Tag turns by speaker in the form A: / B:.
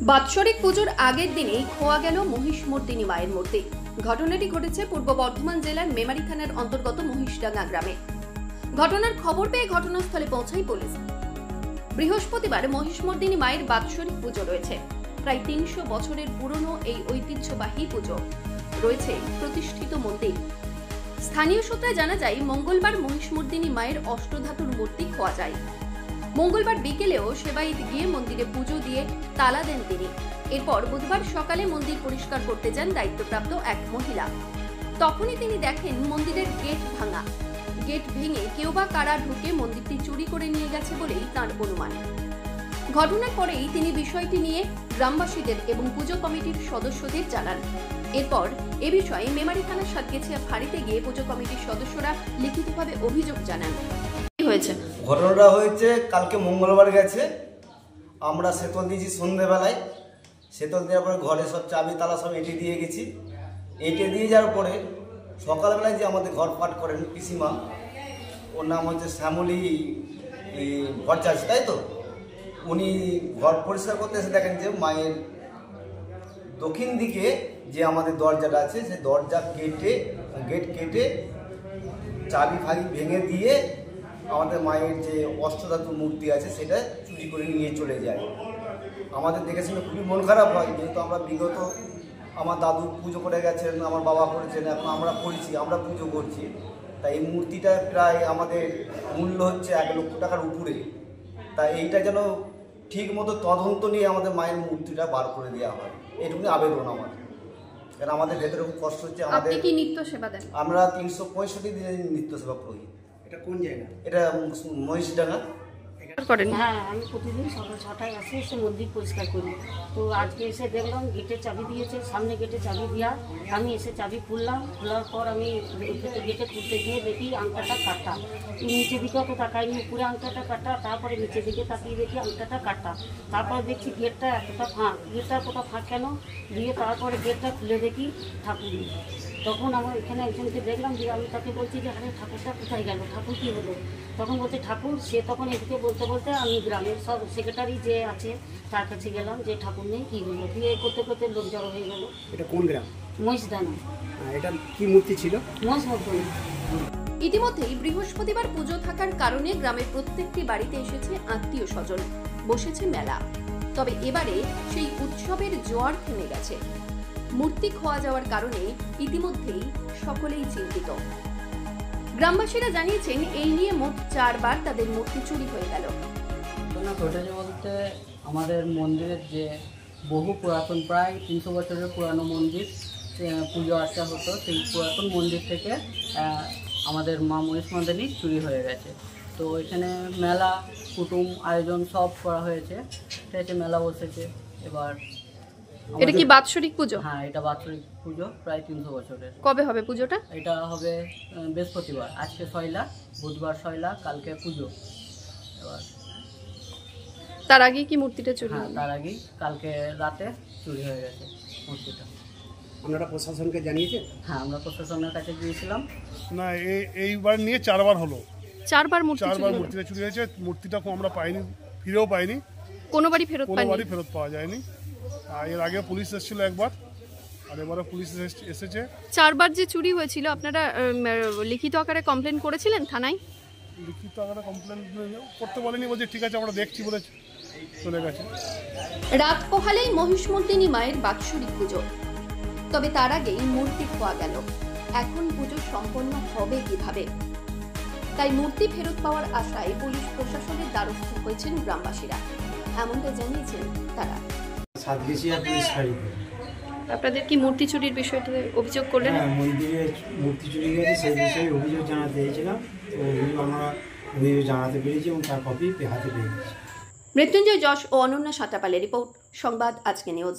A: বাৎসরিক পুজোর আগের দিনেই খোয়া গেল মহিষমর্দিনী মায়ের মূর্তি। ঘটনাটি ঘটেছে পূর্ব বর্ধমান জেলার মেমারি থানার অন্তর্গত মহিষডাঙ্গা গ্রামে। ঘটনার খবর পেয়ে ঘটনাস্থলে পৌঁছায় পুলিশ। বৃহস্পতিবার মহিষমর্দিনী মায়ের বাৎসরিক পুজো রয়েছে। প্রায় ৩০০ বছরের পুরনো এই ঐতিহ্যবাহী পুজো রয়েছে প্রতিষ্ঠিত মন্দির। স্থানীয় সূত্রে জানা যায়, মঙ্গলবার মহিষমর্দিনী মায়ের অষ্টধাতুর মূর্তি খোয়া যায়। মঙ্গলবার বিকেলেও সেবায়িত গিয়ে মন্দিরে পুজো দিয়ে তালা দেন তিনি। এরপর বুধবার সকালে মন্দির পরিষ্কার করতে যান দায়িত্বপ্রাপ্ত এক মহিলা। তখনই তিনি দেখেন মন্দিরের গেট ভাঙা। গেট ভেঙে কেউ বা কারা ঢুকে মন্দিরটি চুরি করে নিয়ে গেছে বলেই তাঁর অনুমান। ঘটনার পরেই তিনি বিষয়টি নিয়ে গ্রামবাসীদের এবং পুজো কমিটির সদস্যদের জানান। এরপর এ বিষয়ে মেমারি থানার সাতগেছিয়া ফাঁড়িতে গিয়ে পুজো কমিটির সদস্যরা লিখিতভাবে অভিযোগ জানান। কি হয়েছে?
B: ঘটনাটা হয়েছে কালকে মঙ্গলবার গেছে, আমরা সেতল দিয়েছি সন্ধ্যেবেলায়। সেতল দেওয়ার পরে ঘরে সব চাবি তালা সব এঁটে দিয়ে গেছি। এঁটে দিয়ে যাওয়ার পরে সকালবেলায় যে আমাদের ঘর পাট করেন পিসিমা, ওর নাম হচ্ছে শ্যামলী ভট্টাচার্য, তাই তো? উনি ঘর পরিষ্কার করতে এসে দেখেন যে মায়ের দক্ষিণ দিকে যে আমাদের দরজাটা আছে, সেই দরজা গেট কেটে চাবি ফাবি ভেঙে দিয়ে আমাদের মায়ের যে অষ্টধাতু মূর্তি আছে সেটা চুরি করে নিয়ে চলে যায়। আমাদের দেখে শুনে খুবই মন খারাপ হয়, যেহেতু আমরা বিগত আমার দাদু পুজো করে গেছেন, আমার বাবা করেছেন, এখন আমরা করেছি, আমরা পুজো করছি। তাই এই মূর্তিটা প্রায় আমাদের মূল্য হচ্ছে 1 লক্ষ টাকার উপরে। তাই এইটা যেন ঠিক মতো তদন্ত নিয়ে আমাদের মায়ের মূর্তিটা বার করে দেওয়া হয়, এটুকুনি আবেদন আমার। কারণ আমাদের ভেতরে খুব কষ্ট হচ্ছে। আমাদের
A: কি নিত্য সেবা দেন?
B: আমরা 365 দিনের নিত্য সেবা করি।
C: এটা কোন জায়গা?
B: এটা মহিষডাঙ্গা।
D: হ্যাঁ, আমি প্রতিদিন সকাল 6টায় আসি, এসে মন্দির পরিষ্কার করি। তো আজকে এসে দেখলাম গেটের চাবি দিয়েছে, সামনে গেটে চাবি দেওয়া। আমি এসে চাবি খুললাম, খোলার পর আমি গেটে খুলতে গিয়ে দেখি আংটাটা কাটা। নিচের দিকেও তো তাকাইনি, উপরে আংটাটা কাটা, তারপরে নিচের দিকে তাকিয়ে দেখি আংটাটা কাটা। তারপরে দেখছি গেটটা এতটা ফাঁক, গেটটা এতটা ফাঁক কেন দিয়ে তারপরে গেটটা খুলে দেখি ঠাকুর। তখন আমার এখানে একজনকে দেখলাম, যে আমি তাকে বলছি যে আরে ঠাকুরটা কোথায় গেল, ঠাকুর কী হলো? তখন বলছে ঠাকুর। সে তখন এদিকে বলতে বলতে আমি গ্রামের সব সেক্রেটারি যে আছে তার কাছে গেলাম, যে ঠাকুর নেই, কী হলো? দিয়ে করতে করতে লোক জড়ো হয়ে গেল।
C: এটা কোন গ্রাম?
D: মহিষডাঙ্গা।
C: এটা কি মূর্তি ছিল?
D: মহিষমর্দিনী।
A: ইতিমধ্যেই বৃহস্পতিবার পুজো থাকার কারণে গ্রামের প্রত্যেকটি বাড়িতে এসেছে আত্মীয় স্বজন, বসেছে মেলা। তবে এবারে সেই উৎসবের জোয়ার থেমে গেছে। মূর্তি খোয়া যাওয়ার কারণে ইতিমধ্যেই সকলেই চিন্তিত। গ্রামবাসীরা জানিয়েছেন, এই নিয়ে মোট 4 বার তাদের মূর্তি চুরি হয়ে গেল।
E: ঘটনা ঘটেছে বলতে, আমাদের মন্দিরের যে বহু পুরাতন, প্রায় 300 বছরের পুরানো মন্দির, পুজো আর্চা হতো, সেই পুরাতন মন্দির থেকে আমাদের মা মহিষমর্দিনী চুরি হয়ে গেছে। তো এখানে মেলা কুটুম আয়োজন সব করা হয়েছে, ঠিক আছে, মেলা বসেছে। এবার
A: এটা কি বাৎসরিক পুজো?
E: হ্যাঁ, এটা বাৎসরিক পুজো, প্রায় 300 বছরের।
A: কবে হবে পুজোটা?
E: এটা হবে বৃহস্পতিবার, আজকে 6লা, বুধবার 6লা, কালকে পুজো। এবার
A: তার আগে কি মূর্তিটা চুরি?
E: হ্যাঁ, তার আগেই কালকে রাতে চুরি হয়ে গেছে মূর্তিটা।
C: আপনারা প্রশাসনকে জানিয়েছেন?
E: হ্যাঁ, আমরা প্রশাসনের কাছে গিয়েছিলাম।
F: না, এইবার নিয়ে 4 বার হলো।
A: 4 বার মূর্তিটা
F: চুরি হয়েছে। মূর্তিটা আমরা পাইনি, ফিরেও পাইনি,
A: কোনো বাড়ি ফেরত
F: পাওয়া যায়নি। এর আগে পুলিশ এসেছিল একবার, আর এবারে পুলিশ এসেছে।
A: 4 বার যে চুরি হয়েছিল, আপনারা লিখিত আকারে কমপ্লেন করেছিলেন থানায়?
F: লিখিত আকারে কমপ্লেন করতে বলেনি, বলছে ঠিক আছে আমরা দেখছি বলে চলে গেছে।
A: রাত পোহালেই মহিষমর্দিনী মায়ের বাৎসরিক পুজো, তবে তার আগেই মূর্তি খোয়া গেল। এখন পুজো সম্পন্ন হবে কিভাবে? তাই মূর্তি ফেরত পাওয়ার আশায় পুলিশ প্রশাসনের দ্বারস্থ হয়েছেন গ্রামবাসীরা, এমনটা জানিয়েছেন তারা।
G: সাতগেছিয়া পুলিশ ফাঁড়িতে
A: আপনাদের কি মূর্তি চুরির বিষয়টি অভিযোগ করলেন?
G: হ্যাঁ, মন্দিরে মূর্তি চুরি গেছে, সেই বিষয়ে অভিযোগ জানাতে চেয়েছিলাম। তো আমরা অভিযোগ জানাতে পেরেছি এবং তার কপি হাতে পেয়ে গেছি।
A: মৃত্যুঞ্জয় যশ ও অনন্যা সাঁতরাপালের রিপোর্ট, সংবাদ আজকে নিউজ।